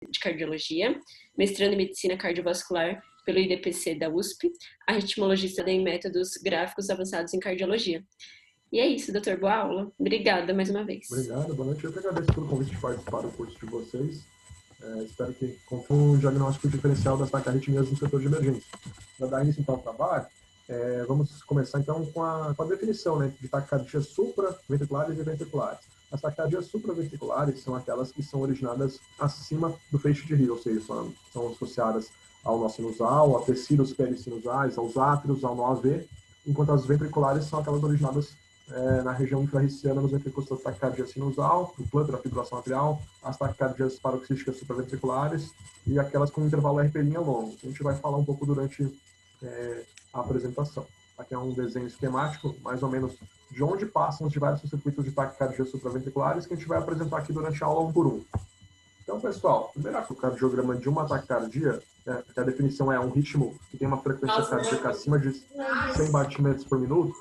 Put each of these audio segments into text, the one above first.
de Cardiologia, mestrando em Medicina Cardiovascular pelo IDPC da USP, arritmologista em métodos gráficos avançados em cardiologia. E é isso, doutor, boa aula. Obrigada mais uma vez. Obrigado, boa noite. Eu que agradeço pelo convite de participar do curso de vocês. Espero que confirme o diagnóstico diferencial das taquiarritmias no setor de emergência. Para dar início então ao trabalho, vamos começar então com a definição, né, de taquicardias supraventriculares e ventriculares. As taquicardias supraventriculares são aquelas que são originadas acima do feixe de Hill, ou seja, são associadas ao nó sinusal, a tecidos perisinusais, aos átrios, ao nó AV, enquanto as ventriculares são aquelas originadas na região infrarriciana, nos ventriculares da taquicardia sinusal, no plano da fibrilação atrial, as taquicardias paroxísticas supraventriculares e aquelas com intervalo RP linha longo. A gente vai falar um pouco durante a apresentação. Aqui é um desenho esquemático, mais ou menos, de onde passam os diversos circuitos de taquicardias supraventriculares que a gente vai apresentar aqui durante a aula um por um. Então, pessoal, primeiro o cardiograma de uma taquicardia, que a definição é um ritmo que tem uma frequência cardíaca acima de 100 batimentos por minuto,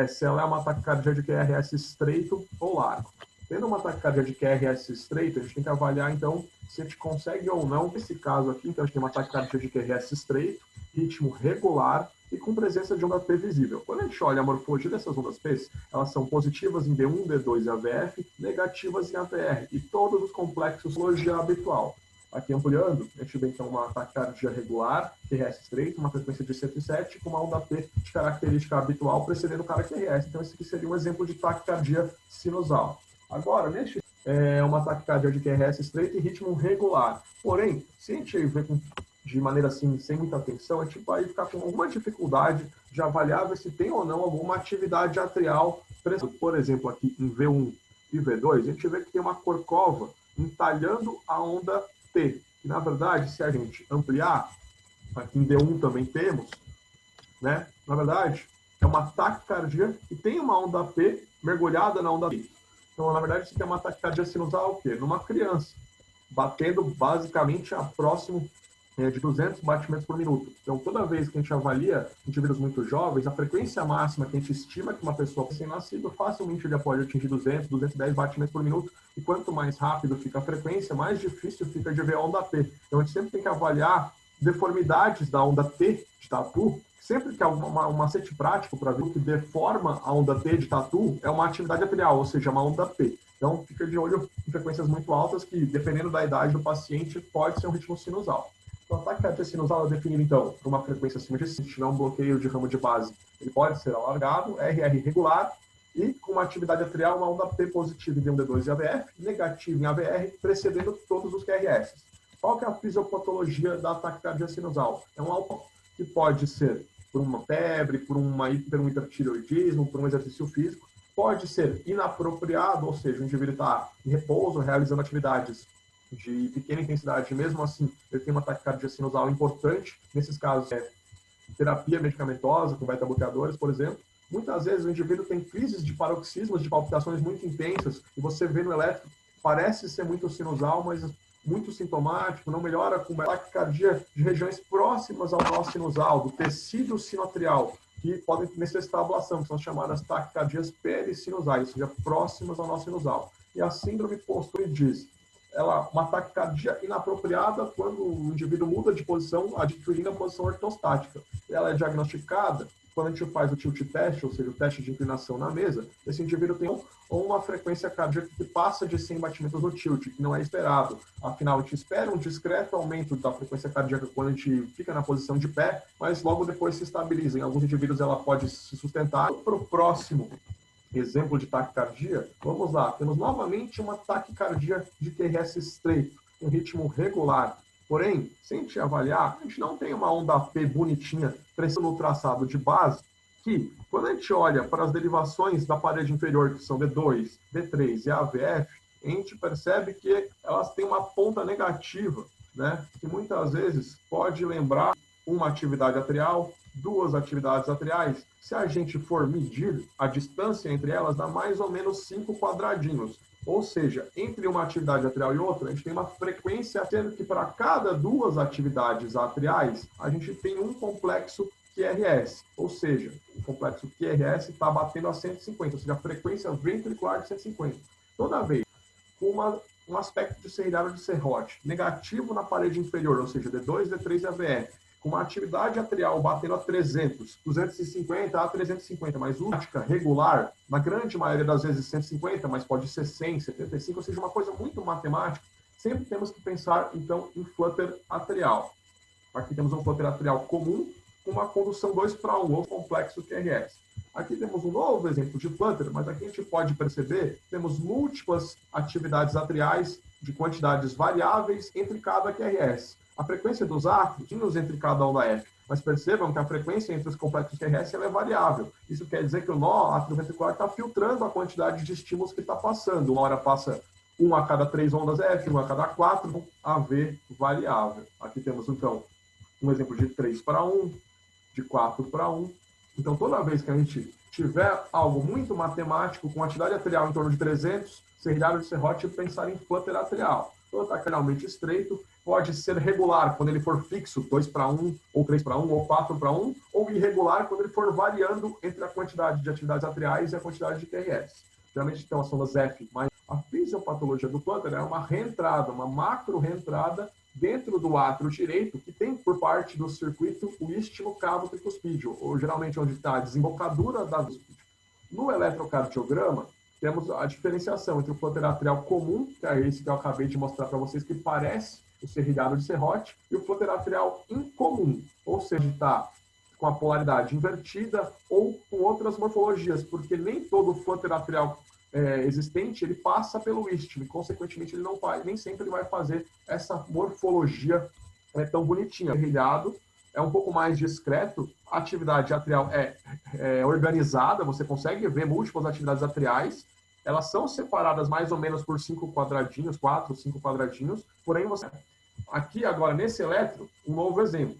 se ela é uma taquicardia de QRS estreito ou largo. Tendo uma taquicardia de QRS estreito, a gente tem que avaliar, então, se a gente consegue ou não, nesse caso aqui, então a gente tem uma taquicardia de QRS estreito, ritmo regular e com presença de onda P visível. Quando a gente olha a morfologia dessas ondas P, elas são positivas em D1, D2 e AVF, negativas em AVR, e todos os complexos de morfologia habitual. Aqui ampliando, a gente vê então uma taquicardia regular, QRS estreito, uma frequência de 107, com uma onda P de característica habitual precedendo o cara QRS. Então, esse aqui seria um exemplo de taquicardia sinusal. Agora, neste é uma taquicardia de QRS estreito e ritmo regular. Porém, se a gente ver de maneira assim, sem muita atenção, a gente vai ficar com alguma dificuldade de avaliar se tem ou não alguma atividade atrial. Por exemplo, aqui em V1 e V2, a gente vê que tem uma corcova entalhando a onda T. E, na verdade, se a gente ampliar, aqui em D1 também temos, né? Na verdade, é uma taquicardia e tem uma onda P mergulhada na onda P. Então, na verdade, isso aqui é uma taquicardia sinusal, o quê? Numa criança, batendo basicamente a próximo de 200 batimentos por minuto. Então, toda vez que a gente avalia indivíduos muito jovens, a frequência máxima que a gente estima que uma pessoa recém-nascida, facilmente ele pode atingir 200, 210 batimentos por minuto, e quanto mais rápido fica a frequência, mais difícil fica de ver a onda P. Então, a gente sempre tem que avaliar deformidades da onda T de tatu. Sempre que há um macete prático para ver o que deforma a onda T de tatu é uma atividade atrial, ou seja, uma onda P. Então, fica de olho em frequências muito altas que, dependendo da idade do paciente, pode ser um ritmo sinusal. O taquicardia sinusal é definido, então, por uma frequência acima de 5, se tiver um bloqueio de ramo de base, ele pode ser alargado, RR regular, e com uma atividade atrial, uma onda P positiva em D1, D2 e AVF, negativa em AVR, precedendo todos os QRS. Qual que é a fisiopatologia da taquicardia sinusal? É um álcool que pode ser por uma febre, por um hipertireoidismo, por um exercício físico, pode ser inapropriado, ou seja, o indivíduo está em repouso, realizando atividades de pequena intensidade, mesmo assim, ele tem uma taquicardia sinusal importante. Nesses casos, terapia medicamentosa, com beta-bloqueadores, por exemplo. Muitas vezes o indivíduo tem crises de paroxismos, de palpitações muito intensas, e você vê no eletro, parece ser muito sinusal, mas muito sintomático, não melhora com taquicardia de regiões próximas ao nó sinusal, do tecido sinoatrial, que podem necessitar ablação, que são chamadas taquicardias perisinusais, ou seja, próximas ao nó sinusal. E a síndrome post-diz, uma taquicardia inapropriada quando o indivíduo muda de posição, adquirindo a posição ortostática. Ela é diagnosticada quando a gente faz o tilt test, ou seja, o teste de inclinação na mesa. Esse indivíduo tem uma frequência cardíaca que passa de 100 batimentos no tilt, que não é esperado. Afinal, a gente espera um discreto aumento da frequência cardíaca quando a gente fica na posição de pé, mas logo depois se estabiliza. Em alguns indivíduos ela pode se sustentar. Para o próximo exemplo de taquicardia, vamos lá, temos novamente uma taquicardia de QRS estreito, um ritmo regular. Porém, se a gente avaliar, a gente não tem uma onda P bonitinha, crescendo no traçado de base, que, quando a gente olha para as derivações da parede inferior, que são D2, D3 e AVF, a gente percebe que elas têm uma ponta negativa, né, que muitas vezes pode lembrar uma atividade atrial, duas atividades atriais. Se a gente for medir a distância entre elas, dá mais ou menos 5 quadradinhos. Ou seja, entre uma atividade atrial e outra, a gente tem uma frequência, sendo que para cada duas atividades atriais, a gente tem um complexo QRS. Ou seja, o complexo QRS está batendo a 150, ou seja, a frequência ventricular de 150. Toda vez com um aspecto de serrilhado de serrote negativo na parede inferior, ou seja, D2, D3 e AVF, com uma atividade atrial batendo a 300, 250 a 350, mas única, regular, na grande maioria das vezes 150, mas pode ser 100, 75, ou seja, uma coisa muito matemática, sempre temos que pensar, então, em flutter atrial. Aqui temos um flutter atrial comum, com uma condução 2:1, ou complexo QRS. Aqui temos um novo exemplo de flutter, mas aqui a gente pode perceber, temos múltiplas atividades atriais de quantidades variáveis entre cada QRS. A frequência dos átomos entre cada onda F, mas percebam que a frequência entre os complexos QRS ela é variável. Isso quer dizer que o nó atrioventricular está filtrando a quantidade de estímulos que está passando. Uma hora passa 1 a cada 3 ondas F, 1 a cada 4, AV variável. Aqui temos, então, um exemplo de 3:1, de 4:1. Então, toda vez que a gente tiver algo muito matemático, com atividade atrial em torno de 300, serrilhado de serrote, pensar em flutter atrial. Todo atrialmente estreito, pode ser regular quando ele for fixo, 2:1, ou 3:1, ou 4:1, ou irregular quando ele for variando entre a quantidade de atividades atriais e a quantidade de QRS. Geralmente, então, as sondas F, mas a fisiopatologia do flutter é uma reentrada, uma macro reentrada dentro do átrio direito, que tem por parte do circuito o istmo cavo tricuspídeo, ou geralmente onde está a desembocadura da cuspídeo. No eletrocardiograma, temos a diferenciação entre o flutter atrial comum, que é esse que eu acabei de mostrar para vocês, que parece o serrilhado de serrote, e o flutter atrial incomum, ou seja, está com a polaridade invertida ou com outras morfologias, porque nem todo flutter atrial existente, ele passa pelo istmo, e consequentemente ele não vai, nem sempre ele vai fazer essa morfologia tão bonitinha. O serrilhado é um pouco mais discreto, a atividade atrial é organizada, você consegue ver múltiplas atividades atriais, elas são separadas mais ou menos por 5 quadradinhos, 4, 5 quadradinhos, porém você... Aqui agora, nesse eletro, um novo exemplo.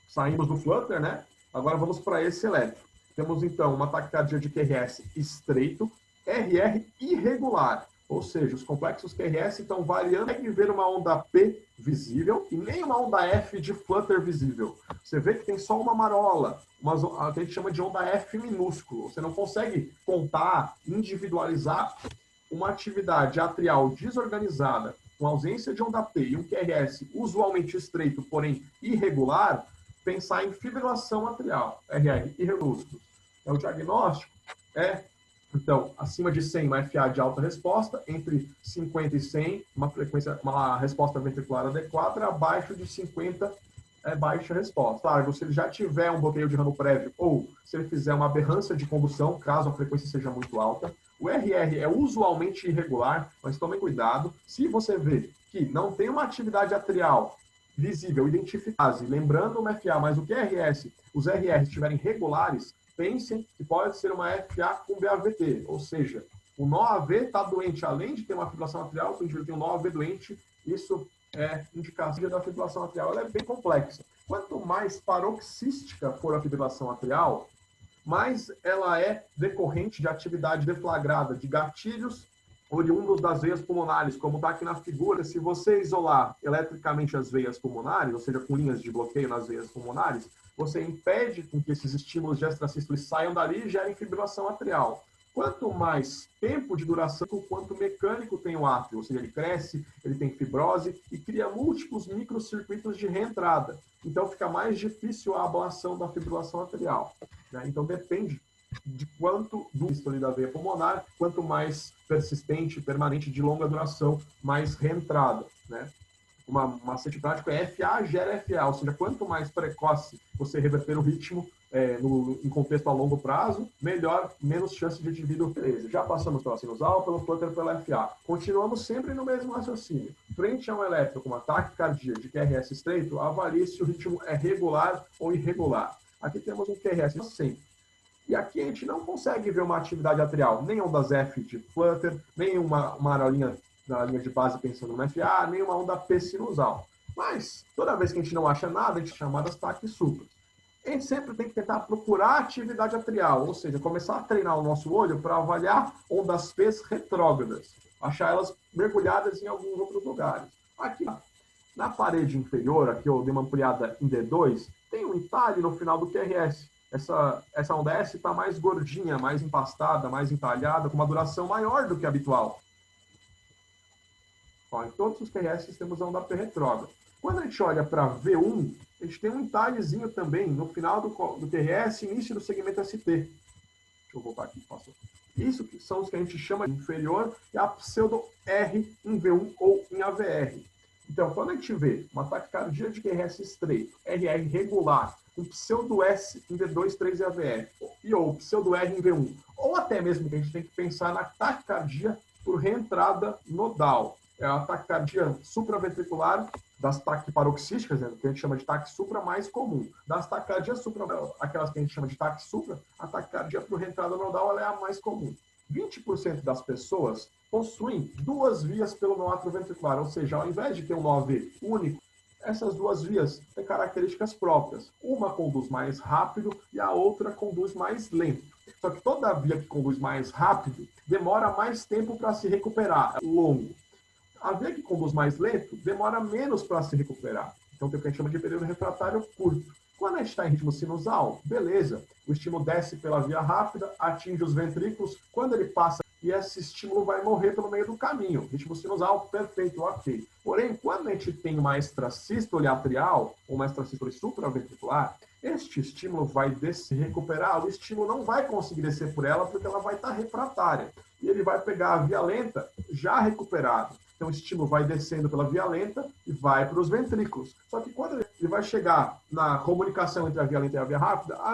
Saímos do flutter, né? Agora vamos para esse eletro. Temos então uma taquicardia de QRS estreito, RR irregular, ou seja, os complexos QRS estão variando e ver uma onda P visível e nem uma onda F de flutter visível. Você vê que tem só uma marola, a gente chama de onda F minúsculo. Você não consegue contar, individualizar uma atividade atrial desorganizada com ausência de onda P e um QRS usualmente estreito, porém irregular, pensar em fibrilação atrial, RR irregular. O diagnóstico então, acima de 100, uma FA de alta resposta, entre 50 e 100, uma resposta ventricular adequada, abaixo de 50 é baixa resposta. Claro, se ele já tiver um bloqueio de ramo prévio ou se ele fizer uma aberrância de condução, caso a frequência seja muito alta. O RR é usualmente irregular, mas tomem cuidado. Se você vê que não tem uma atividade atrial visível, identificada, lembrando uma FA, mas o QRS, os RR estiverem regulares, pensem que pode ser uma FA com BAVT, ou seja, o nó AV está doente, além de ter uma fibrilação atrial, o indivíduo tem um nó AV doente, isso é indicação da fibrilação atrial, ela é bem complexa. Quanto mais paroxística for a fibrilação atrial, mais ela é decorrente de atividade deflagrada de gatilhos oriundos das veias pulmonares, como está aqui na figura. Se você isolar eletricamente as veias pulmonares, ou seja, com linhas de bloqueio nas veias pulmonares, você impede com que esses estímulos de extracístole saiam dali e gerem fibrilação atrial. Quanto mais tempo de duração, quanto mecânico tem o átrio, ou seja, ele cresce, ele tem fibrose e cria múltiplos microcircuitos de reentrada. Então, fica mais difícil a ablação da fibrilação atrial, né? Então, depende de quanto do sístole da veia pulmonar, quanto mais persistente, permanente, de longa duração, mais reentrada, né? Um macete prático é FA gera FA, ou seja, quanto mais precoce você reverter o ritmo em contexto a longo prazo, melhor, menos chance de indivíduo. Beleza, já passamos pela sinusal, pelo flutter, pela FA. Continuamos sempre no mesmo raciocínio. Frente a um eletro com ataque cardíaco de QRS estreito, avalie se o ritmo é regular ou irregular. Aqui temos um QRS sempre. E aqui a gente não consegue ver uma atividade atrial, nem ondas F de flutter, nem uma arolinha na linha de base pensando no FA, nem uma onda P sinusal. Mas, toda vez que a gente não acha nada, a gente chama das taques supras. A gente sempre tem que tentar procurar atividade atrial, ou seja, começar a treinar o nosso olho para avaliar ondas P retrógradas, achar elas mergulhadas em alguns outros lugares. Aqui, na parede inferior, aqui eu dei uma ampliada em D2, tem um entalhe no final do QRS. Essa onda S está mais gordinha, mais empastada, mais entalhada, com uma duração maior do que a habitual. Ó, em todos os QRS temos a onda P retrógrada. Quando a gente olha para V1, a gente tem um entalhezinho também no final do QRS, início do segmento ST. Deixa eu voltar aqui, posso? Isso que são os que a gente chama de inferior e a pseudo-R em V1 ou em AVR. Então, quando a gente vê uma taquicardia de QRS estreito, RR regular, com pseudo-S em V2, 3 e AVR, ou pseudo-R em V1, ou até mesmo que a gente tem que pensar na taquicardia por reentrada nodal. É a taquicardia supraventricular das taquiparoxísticas, né, que a gente chama de taque supra mais comum. Das taquicardias supra, aquelas que a gente chama de taque supra, a taquicardia por reentrada nodal ela é a mais comum. 20% das pessoas possuem duas vias pelo nó atrioventricular, ou seja, ao invés de ter um nó AV único, essas duas vias têm características próprias. Uma conduz mais rápido e a outra conduz mais lento. Só que toda via que conduz mais rápido demora mais tempo para se recuperar, é longo. A via que conduz mais lento demora menos para se recuperar. Então tem o que a gente chama de período refratário curto. Quando a gente está em ritmo sinusal, beleza, o estímulo desce pela via rápida, atinge os ventrículos, quando ele passa, e esse estímulo vai morrer pelo meio do caminho. Ritmo sinusal, perfeito, ok. Porém, quando a gente tem uma extrasístole atrial, ou uma extrasístole supraventricular, este estímulo vai se recuperar, o estímulo não vai conseguir descer por ela, porque ela vai estar refratária. E ele vai pegar a via lenta já recuperada. Então, o estímulo vai descendo pela via lenta e vai para os ventrículos. Só que quando ele vai chegar na comunicação entre a via lenta e a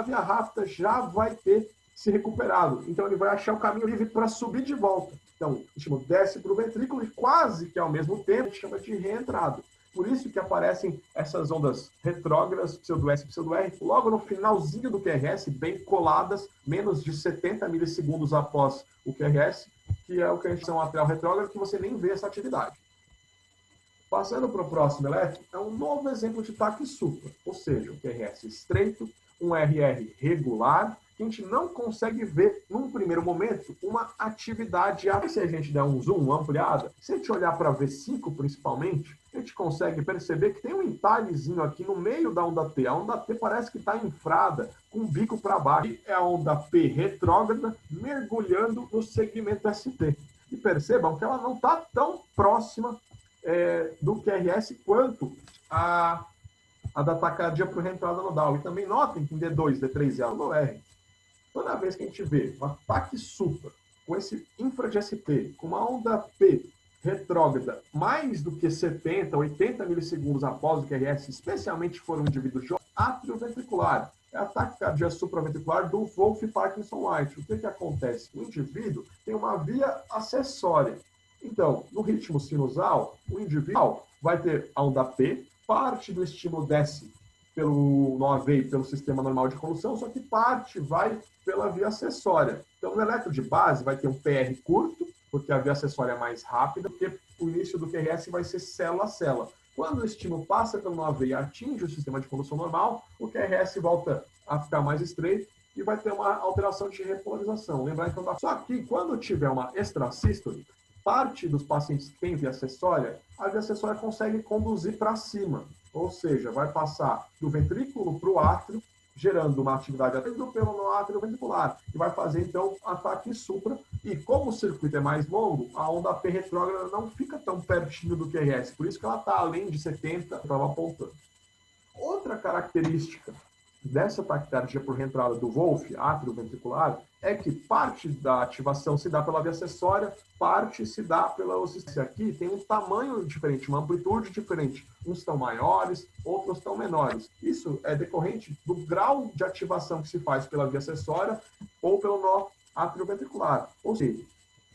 via rápida já vai ter se recuperado. Então, ele vai achar o caminho livre para subir de volta. Então, o estímulo desce para o ventrículo e quase que ao mesmo tempo a gente chama de reentrada. Por isso que aparecem essas ondas retrógradas, pseudo-S e pseudo-R, logo no finalzinho do QRS, bem coladas, menos de 70 milissegundos após o QRS, que é o que a gente chama de atrial retrógrado, que você nem vê essa atividade. Passando para o próximo elétrico, é um novo exemplo de taque supra, ou seja, um QRS estreito, um RR regular, que a gente não consegue ver, num primeiro momento, uma atividade. Se a gente der um zoom, uma ampliada, se a gente olhar para V5 principalmente, a gente consegue perceber que tem um entalhezinho aqui no meio da onda T. A onda T parece que está infrada, com o bico para baixo. É a onda P retrógrada mergulhando no segmento ST. E percebam que ela não está tão próxima do QRS quanto a da taquicardia por reentrada nodal. E também notem que em D2, D3 e AVR, toda vez que a gente vê um ataque supra com esse infra de ST, com uma onda P retrógrada mais do que 70, 80 milissegundos após o QRS, especialmente se for um indivíduo jovem, atrioventricular, é a taquicardia supraventricular do Wolff-Parkinson-White. O que acontece? O indivíduo tem uma via acessória. Então, no ritmo sinusal, o indivíduo vai ter a onda P, parte do estímulo desce pelo nó AV, pelo sistema normal de condução, só que parte vai pela via acessória. Então, no eletro de base vai ter um PR curto, porque a via acessória é mais rápida, porque o início do QRS vai ser célula a célula. Quando o estímulo passa pelo nó AV e atinge o sistema de condução normal, o QRS volta a ficar mais estreito e vai ter uma alteração de repolarização. Lembrar então, só que quando tiver uma extrasístole, parte dos pacientes que têm via acessória, a via acessória consegue conduzir para cima, ou seja, vai passar do ventrículo para o átrio, gerando uma atividade dentro pelo nó atrioventricular, e vai fazer, então, ataque supra. E como o circuito é mais longo, a onda P retrógrada não fica tão pertinho do QRS, por isso que ela está além de 70, estava apontando. Outra característica dessa taquicardia por reentrada do Wolff, atrioventricular, é que parte da ativação se dá pela via acessória, parte se dá pela ossicência. Aqui tem um tamanho diferente, uma amplitude diferente. Uns estão maiores, outros estão menores. Isso é decorrente do grau de ativação que se faz pela via acessória ou pelo nó atrioventricular. Ou seja,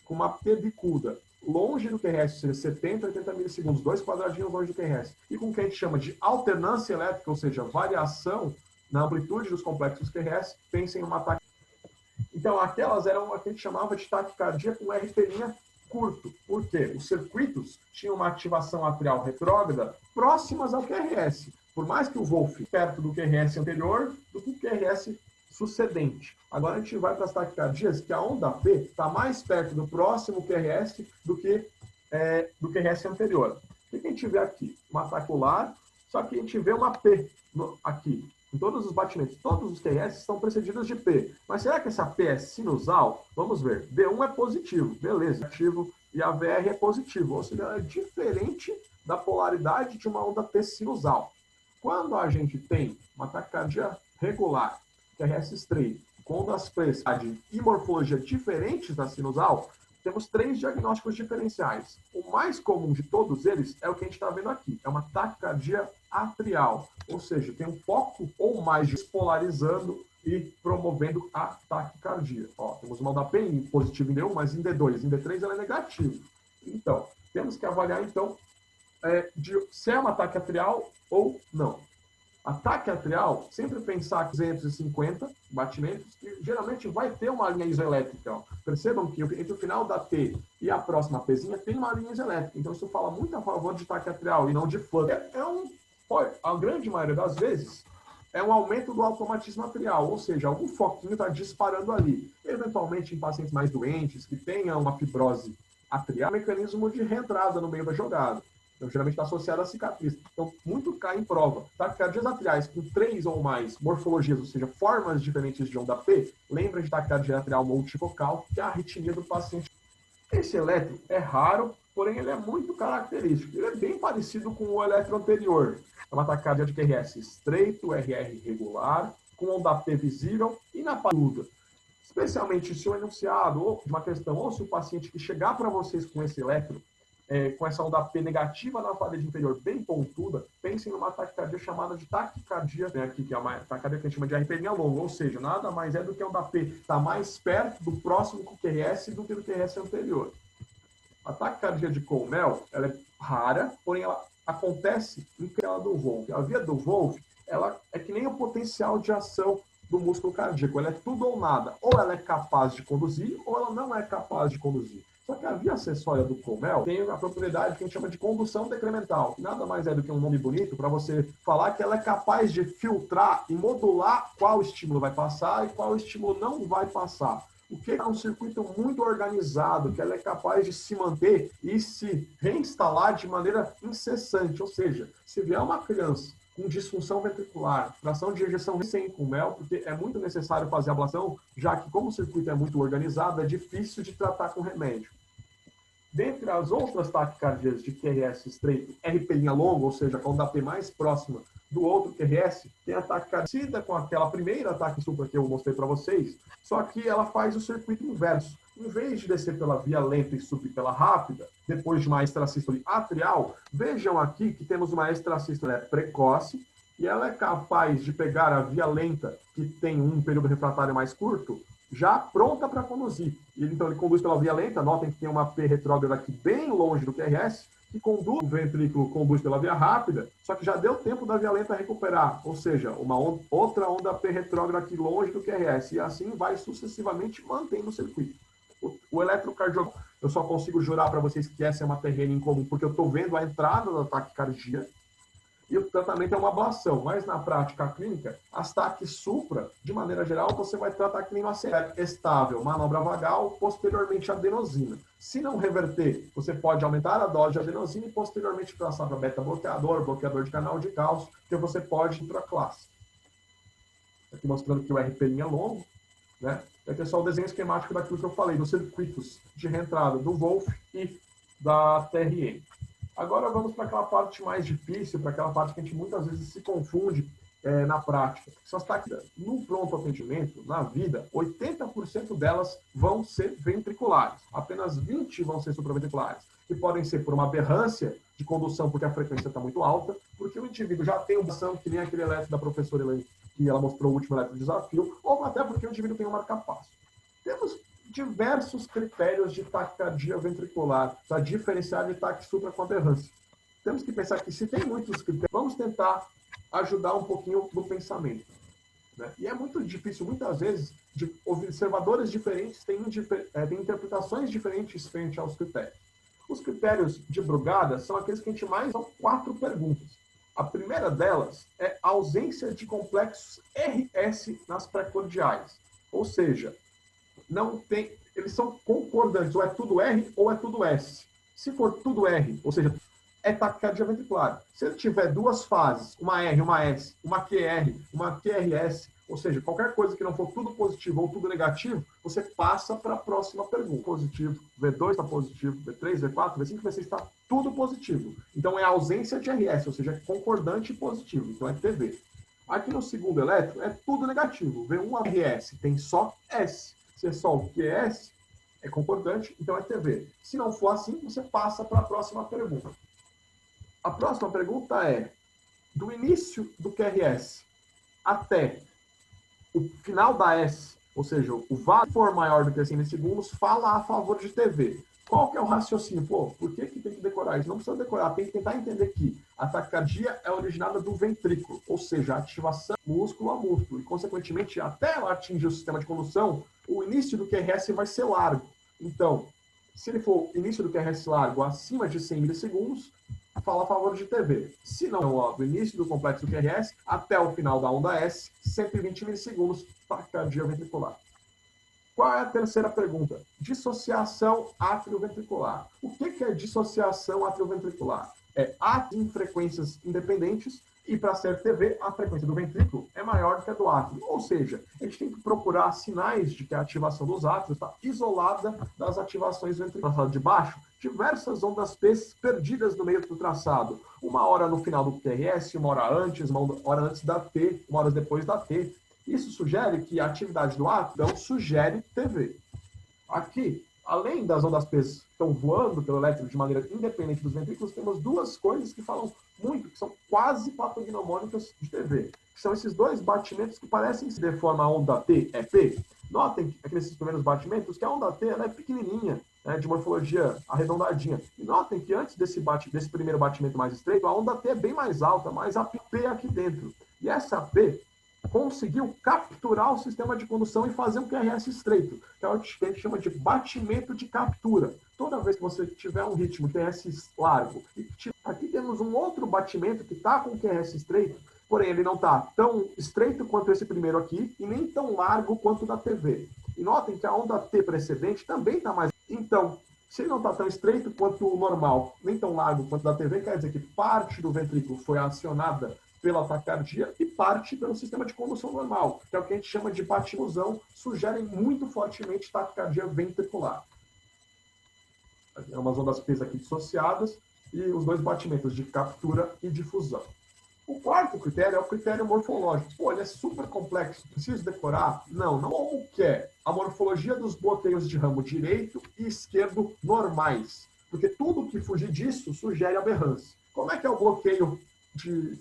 com uma P bicuda longe do QRS, ou seja, 70, 80 milissegundos, 2 quadradinhos longe do QRS, e com o que a gente chama de alternância elétrica, ou seja, variação na amplitude dos complexos QRS, pensem em uma taquicardia. Então, aquelas eram o que a gente chamava de taquicardia com RT' curto. Por quê? Os circuitos tinham uma ativação atrial retrógrada próximas ao QRS. Por mais que o Wolff perto do QRS anterior do que o QRS sucedente. Agora a gente vai para as taquicardias que a onda P está mais perto do próximo QRS do que do QRS anterior. O que a gente vê aqui? Uma tacular, só que a gente vê uma P aqui. Em todos os batimentos, todos os QRS estão precedidos de P. Mas será que essa P é sinusal? Vamos ver. D1 é positivo, beleza, ativo e a VR é positiva, ou seja, ela é diferente da polaridade de uma onda T sinusal. Quando a gente tem uma taquicardia regular, QRS estreito, com ondas P e morfologia diferentes da sinusal, temos 3 diagnósticos diferenciais. O mais comum de todos eles é o que a gente está vendo aqui. É uma taquicardia atrial, ou seja, tem um foco ou mais despolarizando e promovendo a taquicardia. Ó, temos uma onda P positiva em D1, mas em D2, em D3 ela é negativa. Então, temos que avaliar então se é um ataque atrial ou não. Ataque atrial, sempre pensar 250 batimentos, e geralmente vai ter uma linha isoelétrica. Ó. Percebam que entre o final da T e a próxima Pzinha tem uma linha isoelétrica. Então isso fala muito a favor de ataque atrial e não de fluxo. A grande maioria das vezes é um aumento do automatismo atrial, ou seja, algum foquinho está disparando ali. Eventualmente em pacientes mais doentes, que tenham uma fibrose atrial, é um mecanismo de reentrada no meio da jogada. Então, geralmente está associado à cicatriz. Então, muito cai em prova. Taquicardias atriais com 3 ou mais morfologias, ou seja, formas diferentes de onda P, lembra de taquicardia atrial multifocal, que é a arritmia do paciente. Esse eletro é raro, porém ele é muito característico. Ele é bem parecido com o eletro anterior. É uma taquicardia de QRS estreito, RR regular, com onda P visível e na paluda. Especialmente se o enunciado ou de uma questão, ou se o paciente que chegar para vocês com esse eletro, com essa onda P negativa na parede inferior bem pontuda, pensem numa taquicardia chamada de taquicardia, né, aqui, que é uma taquicardia que a gente chama de RPM longa, ou seja, nada mais é do que a onda P está mais perto do próximo QRS do que do QRS anterior. A taquicardia de Colmel, ela é rara, porém ela acontece em via do Wolff. A via do Wolff, ela é que nem o potencial de ação do músculo cardíaco, ela é tudo ou nada. Ou ela é capaz de conduzir, ou ela não é capaz de conduzir. Só que a via acessória do Colmel tem a propriedade que a gente chama de condução decremental, que nada mais é do que um nome bonito para você falar que ela é capaz de filtrar e modular qual estímulo vai passar e qual estímulo não vai passar. O que é um circuito muito organizado, que ela é capaz de se manter e se reinstalar de maneira incessante. Ou seja, se vier uma criança com disfunção ventricular, fração de ejeção sem Colmel, porque é muito necessário fazer a ablação, já que como o circuito é muito organizado, é difícil de tratar com remédio. Dentre as outras taquicardias de QRS estreito, RP linha longa, ou seja, com a P mais próxima do outro QRS, tem a taquicardia com aquela primeira ataque supra que eu mostrei para vocês, só que ela faz o circuito inverso. Em vez de descer pela via lenta e subir pela rápida, depois de uma extrasístole atrial, vejam aqui que temos uma extrasístole precoce, e ela é capaz de pegar a via lenta, que tem um período refratário mais curto, já pronta para conduzir. Então ele conduz pela via lenta, notem que tem uma P retrógrada aqui bem longe do QRS, que conduz, o ventrículo conduz pela via rápida, só que já deu tempo da via lenta recuperar, ou seja, outra onda P retrógrada aqui longe do QRS, e assim vai sucessivamente mantendo o circuito. O eletrocardiograma, eu só consigo jurar para vocês que essa é uma TRN incomum, porque eu estou vendo a entrada da taquicardia, e o tratamento é uma ablação, mas na prática clínica, as taques supra, de maneira geral, você vai tratar que nem uma CR estável, manobra vagal, posteriormente adenosina. Se não reverter, você pode aumentar a dose de adenosina e posteriormente passar para beta-bloqueador, bloqueador de canal de cálcio, que você pode ir para a classe. Aqui mostrando que o RP é longo, né? Aqui é só o desenho esquemático daquilo que eu falei, dos circuitos de reentrada do Wolff e da TRN. Agora vamos para aquela parte mais difícil, para aquela parte que a gente muitas vezes se confunde na prática. São as taquicardias. No pronto atendimento, na vida, 80% delas vão ser ventriculares. Apenas 20% vão ser supraventriculares. Que podem ser por uma aberrância de condução, porque a frequência está muito alta, porque o indivíduo já tem uma ação que nem aquele eletro da professora Elaine, que ela mostrou o último eletro desafio, ou até porque o indivíduo tem um marcapasso. Temos diversos critérios de taquicardia ventricular para diferenciar de taque supra com aberrância. Temos que pensar que se tem muitos critérios, vamos tentar ajudar um pouquinho no pensamento. Né? E é muito difícil, muitas vezes, de observadores diferentes têm interpretações diferentes frente aos critérios. Os critérios de Brugada são aqueles que a gente mais... São 4 perguntas. A primeira delas é a ausência de complexos RS nas precordiais. Ou seja, não tem, eles são concordantes, ou é tudo R ou é tudo S. Se for tudo R, ou seja, é taquicardia ventricular. Se ele tiver duas fases, uma R, uma S, uma QR, uma QRS, ou seja, qualquer coisa que não for tudo positivo ou tudo negativo, você passa para a próxima pergunta. Positivo, V2 está positivo, V3, V4, V5, V6 está tudo positivo. Então é ausência de RS, ou seja, é concordante e positivo, então é TV. Aqui no segundo eletro é tudo negativo. V1 RS tem só S. Se é só o QS, é concordante, então é TV. Se não for assim, você passa para a próxima pergunta. A próxima pergunta é, do início do QRS até o final da S, ou seja, o vale for maior do que 100 milissegundos, fala a favor de TV. Qual que é o raciocínio? Pô, por que tem que decorar isso? Não precisa decorar, tem que tentar entender que a taquicardia é originada do ventrículo, ou seja, a ativação músculo a músculo, e consequentemente, até ela atingir o sistema de condução, o início do QRS vai ser largo. Então, se ele for início do QRS largo acima de 100 milissegundos, fala a favor de TV. Se não, ó, do início do complexo do QRS até o final da onda S, 120 milissegundos, taquicardia ventricular. Qual é a terceira pergunta? Dissociação atrioventricular. O que é dissociação atrioventricular? É átrio em frequências independentes e, para ser TV, a frequência do ventrículo é maior do que a do átrio. Ou seja, a gente tem que procurar sinais de que a ativação dos átrios está isolada das ativações ventriculares. Traçado de baixo, diversas ondas P perdidas no meio do traçado. Uma hora no final do QRS, uma hora antes da T, uma hora depois da T. Isso sugere que a atividade do átrio não sugere TV. Aqui, além das ondas P que estão voando pelo elétron de maneira independente dos ventrículos, temos duas coisas que falam muito, que são quase patognomônicas de TV. Que são esses dois batimentos que parecem se deformar a onda T, é P. Notem que nesses primeiros batimentos que a onda T ela é pequenininha, né, de morfologia arredondadinha. E notem que antes desse primeiro batimento mais estreito, a onda T é bem mais alta, mas a P aqui dentro. E essa P conseguiu capturar o sistema de condução e fazer um QRS estreito, que é o que a gente chama de batimento de captura. Toda vez que você tiver um ritmo QRS largo, e aqui temos um outro batimento que está com QRS estreito, porém ele não está tão estreito quanto esse primeiro aqui e nem tão largo quanto o da TV. E notem que a onda T precedente também está mais... Então, se ele não está tão estreito quanto o normal, nem tão largo quanto o da TV, quer dizer que parte do ventrículo foi acionada pela taquicardia e parte pelo sistema de condução normal, que é o que a gente chama de batifusão, sugerem muito fortemente taquicardia ventricular. É umas ondas P aqui dissociadas e os dois batimentos de captura e difusão. O quarto critério é o critério morfológico. Pô, ele é super complexo, preciso decorar? Não. Como que é a morfologia dos bloqueios de ramo direito e esquerdo normais? Porque tudo que fugir disso sugere aberrância. Como é que é o bloqueio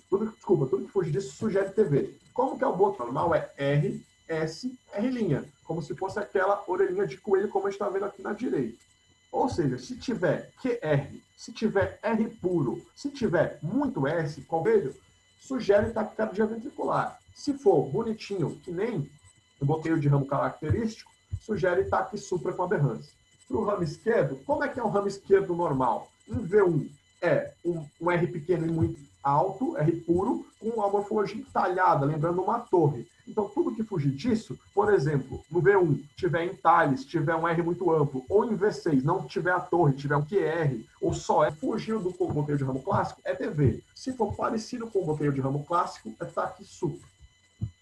tudo que fugir disso sugere TV. Como que é o bloqueio normal? É R, S, R', como se fosse aquela orelhinha de coelho, como a gente está vendo aqui na direita. Ou seja, se tiver QR, se tiver R puro, se tiver muito S, coelho, sugere taquicardia ventricular. Se for bonitinho, que nem o bloqueio de ramo característico, sugere taque supra com aberrância. Para o ramo esquerdo, como é que é o ramo esquerdo normal? Em V1 é um R pequeno e muito alto, R puro, com uma morfologia entalhada, lembrando uma torre. Então, tudo que fugir disso, por exemplo, no V1, tiver entalhes, tiver um R muito amplo, ou em V6, não tiver a torre, tiver um QR, ou só fugiu do bloqueio de ramo clássico, é TV. Se for parecido com o bloqueio de ramo clássico, é taque supra.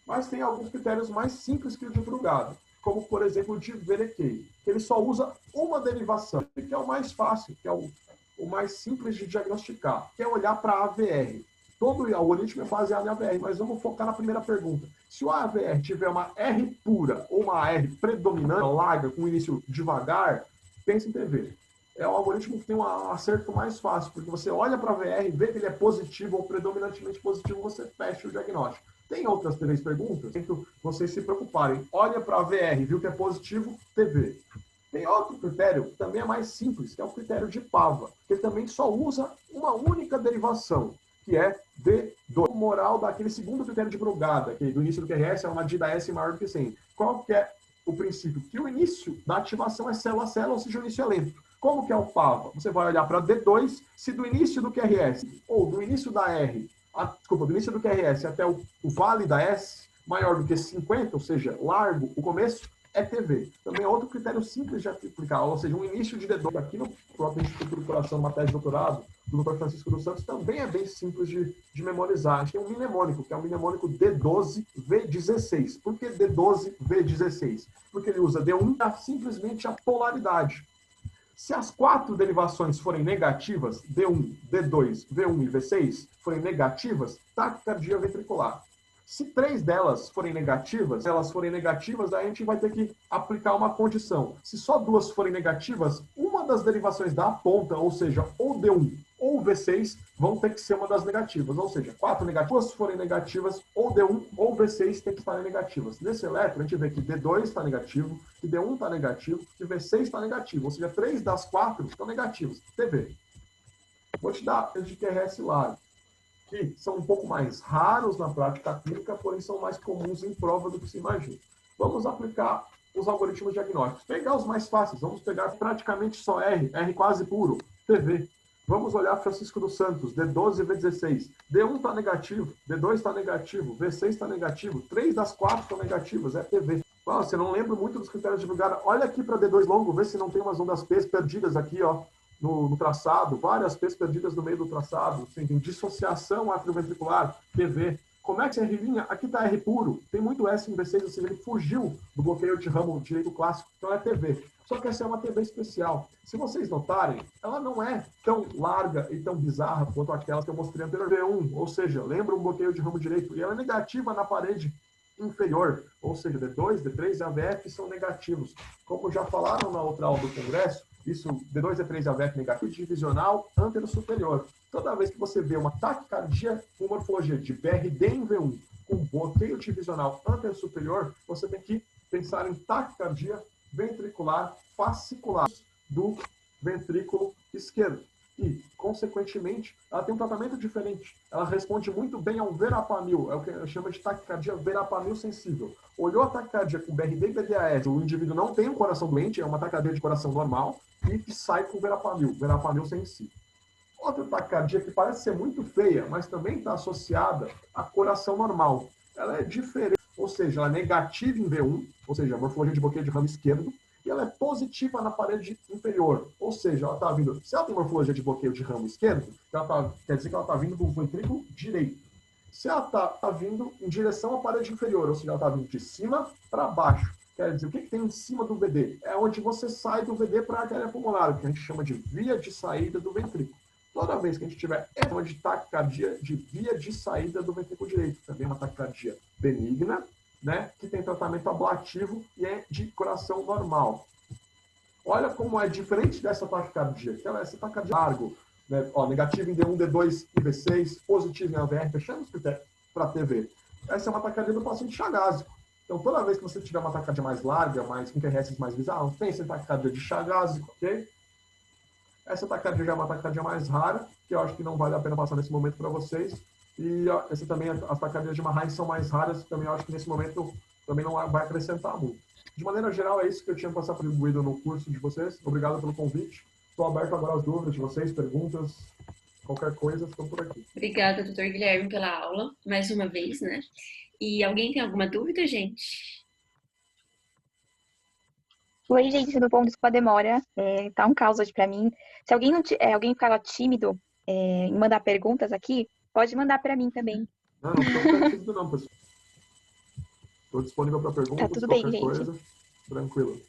Mas tem alguns critérios mais simples que o de Brugada, como, por exemplo, o de Verekey, que ele só usa uma derivação, que é o mais fácil, que é o mais simples de diagnosticar, que é olhar para a AVR. Todo o algoritmo é baseado em AVR, mas vamos focar na primeira pergunta. Se o AVR tiver uma R pura ou uma R predominante, larga, com início devagar, pense em TV. É o algoritmo que tem um acerto mais fácil, porque você olha para a AVR, vê que ele é positivo ou predominantemente positivo, você fecha o diagnóstico. Tem outras 3 perguntas, então vocês se preocuparem. Olha para a AVR, viu que é positivo, TV. Tem outro critério que também é mais simples, que é o critério de Pava, que também só usa uma única derivação, que é D2. O moral daquele segundo critério de Brugada, que do início do QRS é uma medida S maior do que 100. Qual que é o princípio? Que o início da ativação é célula a célula, ou seja, o início é lento. Como que é o Pava? Você vai olhar para D2, se do início do QRS, ou do início da R, do início do QRS até o vale da S, maior do que 50, ou seja, largo o começo, é TV. Também é outro critério simples de aplicar, ou seja, um início de D2 aqui no próprio Instituto do Coração, numa tese de doutorado, do Dr. Francisco dos Santos, também é bem simples de memorizar. A gente tem um mnemônico, que é um mnemônico D12V16. Por que D12V16? Porque ele usa D1 para simplesmente a polaridade. Se as 4 derivações forem negativas, D1, D2, V1 e V6, forem negativas, taquicardia ventricular. Se 3 delas forem negativas, aí a gente vai ter que aplicar uma condição. Se só 2 forem negativas, uma das derivações da ponta, ou seja, ou D1 ou V6, vão ter que ser uma das negativas. Ou seja, 4 negativas forem negativas, ou D1 ou V6 tem que estarem negativas. Nesse eletro, a gente vê que D2 está negativo, que D1 está negativo, que V6 está negativo. Ou seja, 3 das 4 estão negativas. TV. Vou te dar de QRS lá, que são um pouco mais raros na prática clínica, porém são mais comuns em prova do que se imagina. Vamos aplicar os algoritmos diagnósticos. Pegar os mais fáceis, vamos pegar praticamente só R quase puro, TV. Vamos olhar Francisco dos Santos, D12 e V16. D1 está negativo, D2 está negativo, V6 está negativo, 3 das 4 estão negativas, é TV. Você não lembra muito dos critérios divulgados. Olha aqui para D2 longo, vê se não tem umas ondas P perdidas aqui, ó. No traçado, várias P's perdidas no meio do traçado, assim, tem dissociação atrioventricular, PV. Como é que é R'? Aqui está R puro, tem muito S em V6, ou seja, ele fugiu do bloqueio de ramo direito clássico, então é TV. Só que essa é uma TV especial. Se vocês notarem, ela não é tão larga e tão bizarra quanto aquelas que eu mostrei anteriormente. V1, ou seja, lembra um bloqueio de ramo direito, e ela é negativa na parede inferior, ou seja, D2, D3 e AVF são negativos. Como já falaram na outra aula do congresso, isso, D2, D3 e AVF negativo, divisional antero-superior. Toda vez que você vê uma taquicardia com morfologia de BRD em V1 com bloqueio divisional antero-superior, você tem que pensar em taquicardia ventricular fascicular do ventrículo esquerdo. E, consequentemente, ela tem um tratamento diferente. Ela responde muito bem ao verapamil, é o que eu chamo de taquicardia verapamil sensível. Olhou a taquicardia com BRD e BDAS, o indivíduo não tem um coração doente, é uma taquicardia de coração normal, e sai com verapamil sensível. Outra taquicardia que parece ser muito feia, mas também está associada a coração normal. Ela é diferente, ou seja, ela é negativa em V1, ou seja, a morfologia de bloqueio de ramo esquerdo, e ela é positiva na parede inferior, ou seja, ela está vindo, se ela tem morfologia de bloqueio de ramo esquerdo, quer dizer que ela está vindo do ventrículo direito. Se ela está vindo em direção à parede inferior, ou seja, ela está vindo de cima para baixo, quer dizer, o que tem em cima do VD? É onde você sai do VD para a artéria pulmonar, o que a gente chama de via de saída do ventrículo. Toda vez que a gente tiver uma de taquicardia de via de saída do ventrículo direito, também uma taquicardia benigna, né, que tem tratamento ablativo e é de coração normal. Olha como é diferente dessa taquicardia, que essa taquicardia largo, né, negativo em D1, D2 e V6, positivo em AVR, fechando os critérios para TV. Essa é uma taquicardia do paciente chagásico. Então, toda vez que você tiver uma taquicardia mais larga, com QRS mais bizarros, pense em taquicardia de chagásico, ok? Essa taquicardia já é uma taquicardia mais rara, que eu acho que não vale a pena passar nesse momento para vocês. E essa também, as taquicardias de Marais são mais raras, também eu acho que nesse momento também não vai acrescentar muito. De maneira geral, é isso que eu tinha passado atribuído no curso de vocês. Obrigado pelo convite. Estou aberto agora às dúvidas de vocês, perguntas, qualquer coisa, estou por aqui. Obrigada, doutor Guilherme, pela aula, mais uma vez, né? E alguém tem alguma dúvida, gente? Oi, gente, tudo bom? Desculpa a demora. Tá um caos hoje pra mim. Se alguém alguém ficava tímido em mandar perguntas aqui, pode mandar pra mim também. Não fica tímido não, pessoal. Estou disponível para perguntas, Tá tudo qualquer bem, coisa. gente. Tranquilo.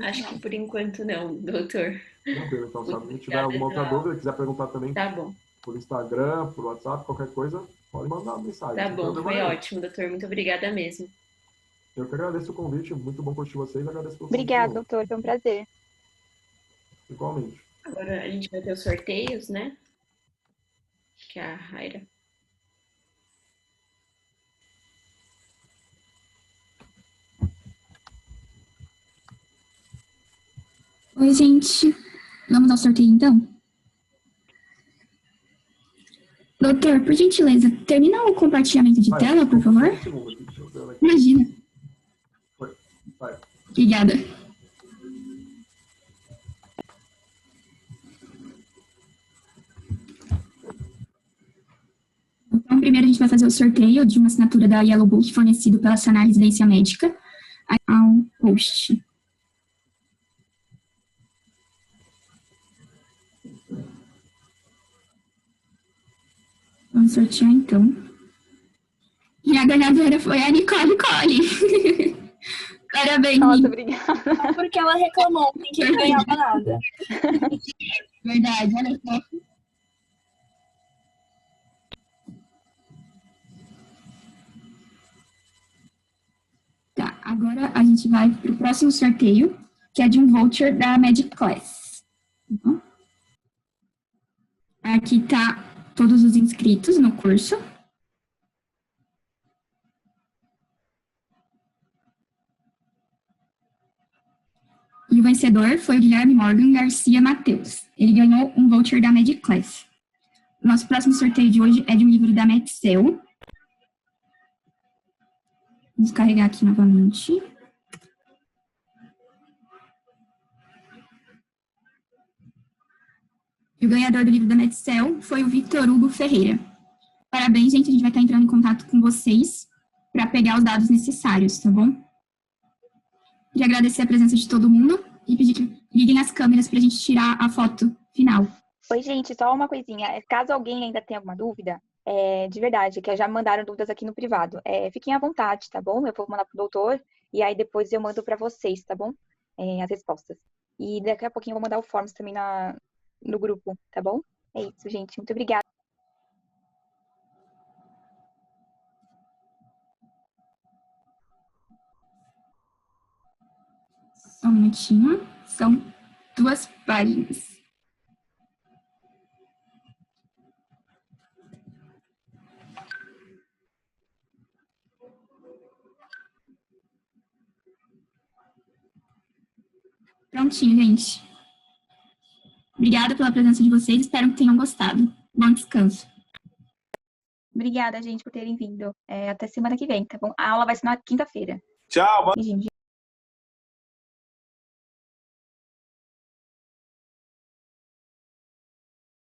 Acho que por enquanto não, doutor. Tranquilo, então, se alguém tiver alguma outra dúvida, quiser perguntar também tá bom. por Instagram, por WhatsApp, qualquer coisa, pode mandar uma mensagem. Tá bom, foi ótimo, doutor. Muito obrigada mesmo. Eu que agradeço o convite, muito bom curtir vocês, agradeço pelo Obrigada, doutor, foi um prazer. Igualmente. Agora a gente vai ter os sorteios, né? Que é a Raira. Oi, gente. Vamos ao sorteio, então? Doutor, por gentileza, termina o compartilhamento de tela, por favor? Imagina. Vai. Obrigada. Então, Primeiro, a gente vai fazer o sorteio de uma assinatura da Yellow Book fornecido pela Sanar Residência Médica ao host. Vamos sortear, então. E a ganhadora foi a Nicole Cole. Parabéns. Nossa, obrigada. Só porque ela reclamou ontem que não ganhava nada. Verdade, olha só. Tá, agora a gente vai para o próximo sorteio, que é de um voucher da Magic Class. Uhum. Aqui tá todos os inscritos no curso. E o vencedor foi o Guilherme Morgan Garcia Matheus. Ele ganhou um voucher da Magic Class. Nosso próximo sorteio de hoje é de um livro da Metzel. Vamos carregar aqui novamente. E o ganhador do livro da Metzel foi o Victor Hugo Ferreira. Parabéns, gente. A gente vai estar entrando em contato com vocês para pegar os dados necessários, tá bom? Queria agradecer a presença de todo mundo e pedir que liguem as câmeras para a gente tirar a foto final. Oi, gente, só uma coisinha. Caso alguém ainda tenha alguma dúvida, de verdade, que já me mandaram dúvidas aqui no privado, fiquem à vontade, tá bom? Eu vou mandar pro doutor e aí depois eu mando para vocês, tá bom? As respostas. E daqui a pouquinho eu vou mandar o Forms também no grupo, tá bom? É isso, gente. Muito obrigada. Só um minutinho. São 2 páginas. Prontinho, gente. Obrigada pela presença de vocês. Espero que tenham gostado. Bom descanso. Obrigada, gente, por terem vindo. Até semana que vem, tá bom? A aula vai ser na quinta-feira. Tchau. Beijinho.